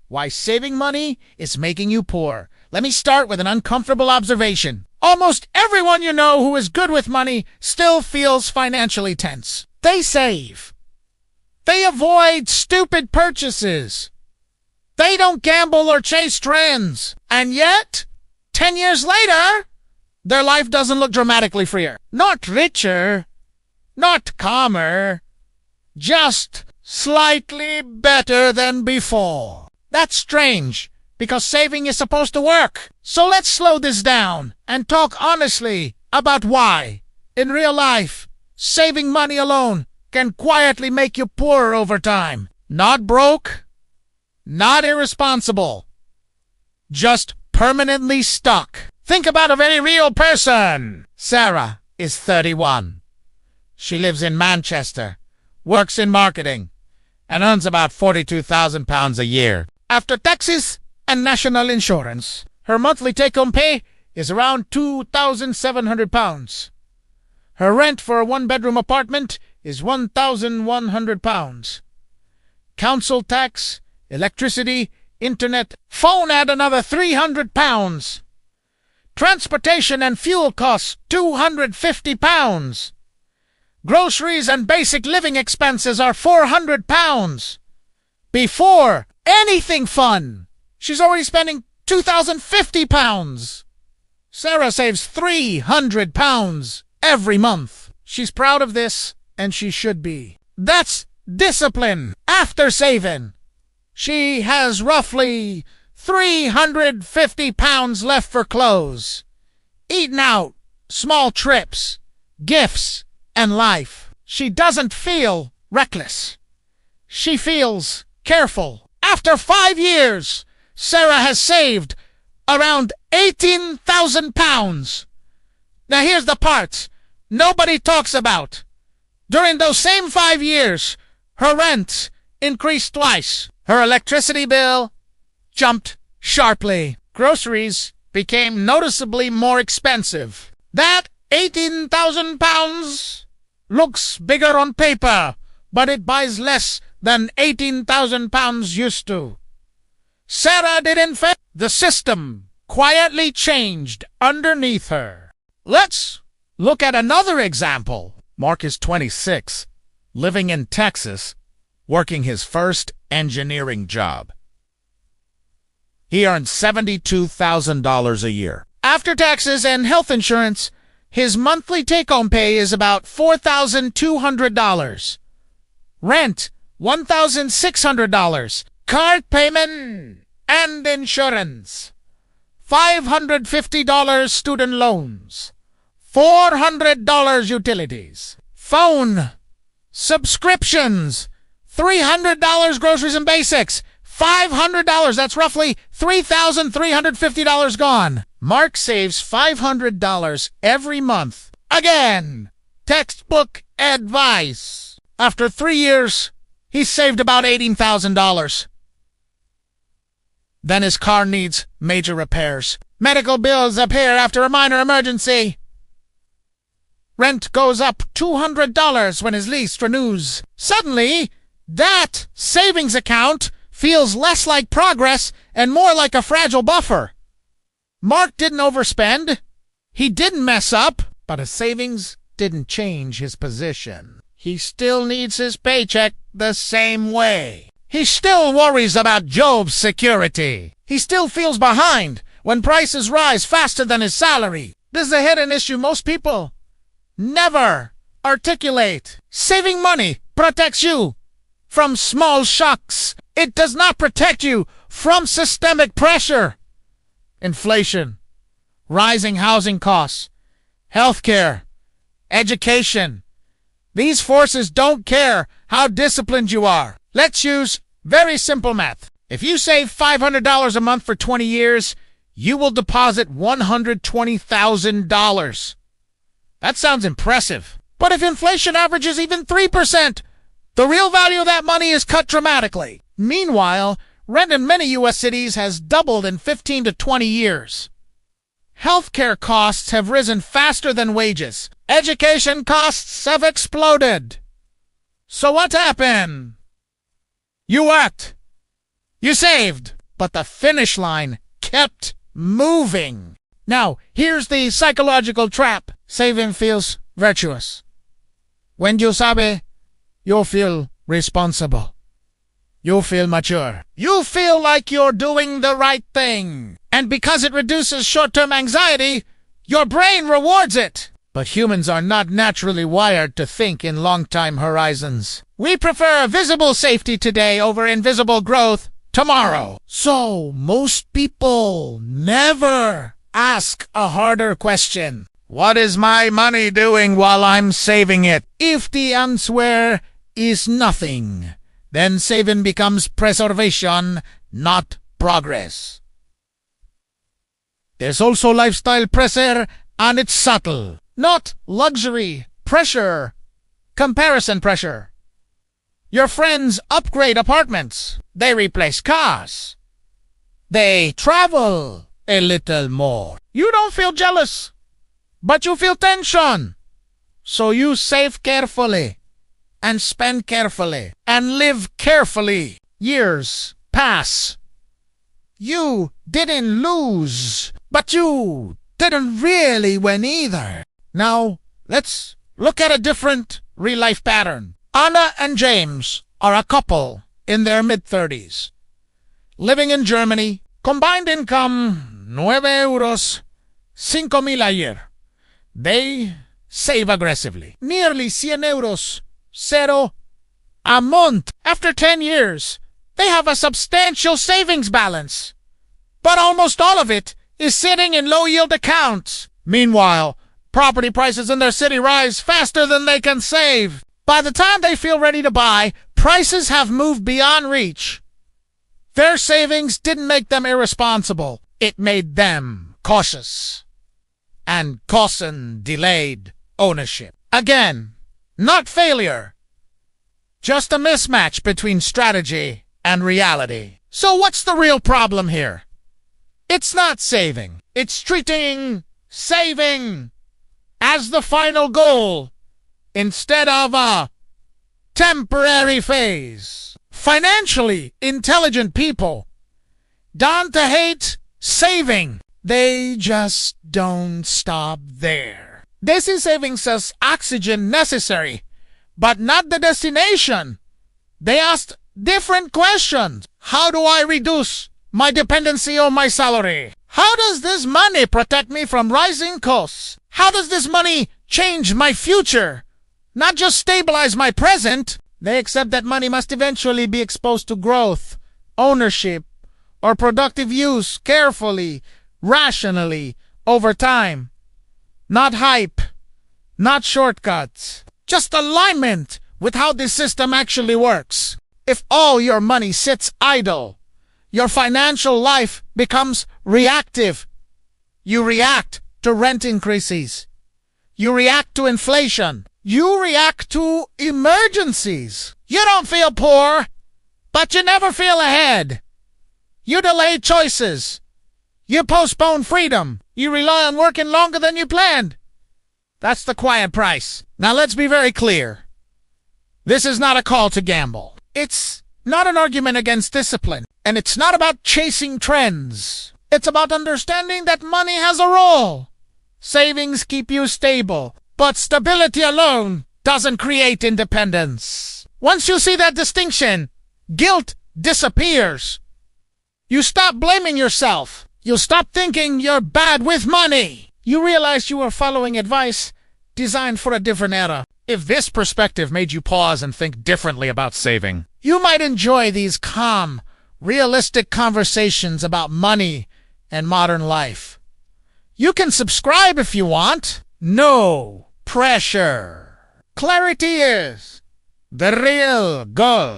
Why saving money is making you poor. Let me start with an uncomfortable observation. Almost everyone you know who is good with money still feels financially tense. They save. They avoid stupid purchases. They don't gamble or chase trends. And yet, 10 years later, their life doesn't look dramatically freer. Not richer, not calmer, just slightly better than before. That's strange, because saving is supposed to work. So let's slow this down and talk honestly about why, in real life, saving money alone can quietly make you poorer over time. Not broke, not irresponsible, just permanently stuck. Think about a very real person. Sarah is 31. She lives in Manchester, works in marketing, and earns about £42,000 a year. After taxes and national insurance, her monthly take-home pay is around £2,700. Her rent for a one-bedroom apartment is £1,100. Council tax, electricity, internet, phone add another £300. Transportation and fuel costs £250. Groceries and basic living expenses are £400. Before anything fun, she's already spending £2,050. Sarah saves £300 every month. She's proud of this, and she should be. That's discipline. After saving, she has roughly £350 left for clothes, eating out, small trips, gifts, and life. She doesn't feel reckless. She feels careful. After 5 years, Sarah has saved around £18,000. Now here's the part nobody talks about. During those same 5 years, her rent increased twice. Her electricity bill jumped sharply. Groceries became noticeably more expensive. That £18,000 looks bigger on paper, but it buys less than £18,000 used to. Sarah didn't fail. The system quietly changed underneath her. Let's look at another example. Mark is 26, living in Texas, working his first engineering job. He earns $72,000 a year. After taxes and health insurance, his monthly take-home pay is about $4,200. Rent, $1,600. Card payment and insurance, $550 student loans, $400 utilities, phone, subscriptions, $300 groceries and basics, $500, that's roughly $3,350 gone. Mark saves $500 every month. Again, textbook advice. After 3 years, he's saved about $18,000. Then his car needs major repairs. Medical bills appear after a minor emergency. Rent goes up $200 when his lease renews. Suddenly, that savings account feels less like progress and more like a fragile buffer. Mark didn't overspend. He didn't mess up, but his savings didn't change his position. He still needs his paycheck the same way. He still worries about Job's security. He still feels behind when prices rise faster than his salary. This is a hidden issue most people never articulate. Saving money protects you from small shocks. It does not protect you from systemic pressure. Inflation, rising housing costs, healthcare, education. These forces don't care how disciplined you are. Let's use very simple math. If you save $500 a month for 20 years, you will deposit $120,000. That sounds impressive. But if inflation averages even 3%, the real value of that money is cut dramatically. Meanwhile, rent in many U.S. cities has doubled in 15 to 20 years. Healthcare costs have risen faster than wages. Education costs have exploded. So what happened? You worked. You saved. but the finish line kept moving. Now, here's the psychological trap. Saving feels virtuous. When you sabe, you feel responsible. You feel mature. You feel like you're doing the right thing. And because it reduces short-term anxiety, your brain rewards it. But humans are not naturally wired to think in long-time horizons. We prefer visible safety today over invisible growth tomorrow. So, most people never ask a harder question. What is my money doing while I'm saving it? If the answer is nothing, then saving becomes preservation, not progress. There's also lifestyle pressure, and it's subtle. Not luxury, pressure, comparison pressure. Your friends upgrade apartments. They replace cars. They travel a little more. You don't feel jealous, but you feel tension. So you save carefully, and spend carefully, and live carefully. Years pass. You didn't lose, but you didn't really win either. Now, let's look at a different real-life pattern. Anna and James are a couple in their mid-30s. Living in Germany, combined income, 9 euros, 5,000 a year. They save aggressively. Nearly 100 euros, cero, a month. After 10 years, they have a substantial savings balance. But almost all of it is sitting in low-yield accounts. Meanwhile, property prices in their city rise faster than they can save. By the time they feel ready to buy, prices have moved beyond reach. Their savings didn't make them irresponsible. It made them cautious. And caution delayed ownership. Again, not failure. Just a mismatch between strategy and reality. So what's the real problem here? It's not saving. It's treating saving as the final goal instead of a temporary phase. Financially intelligent people don't hate saving. They just don't stop there. They see savings as oxygen necessary, but not the destination. They ask different questions. How do I reduce my dependency on my salary? How does this money protect me from rising costs? How does this money change my future? Not just stabilize my present. They accept that money must eventually be exposed to growth, ownership, or productive use carefully, rationally, over time. Not hype, not shortcuts. Just alignment with how this system actually works. If all your money sits idle, your financial life becomes reactive. You react to rent increases. You react to inflation. You react to emergencies. You don't feel poor, but you never feel ahead. You delay choices. You postpone freedom. You rely on working longer than you planned. That's the quiet price. Now let's be very clear. This is not a call to gamble. It's not an argument against discipline. And it's not about chasing trends. It's about understanding that money has a role. Savings keep you stable, but stability alone doesn't create independence. Once you see that distinction, guilt disappears. You stop blaming yourself. You stop thinking you're bad with money. You realize you are following advice designed for a different era. If this perspective made you pause and think differently about saving, you might enjoy these calm, realistic conversations about money and modern life. You can subscribe if you want. No pressure. Clarity is the real goal.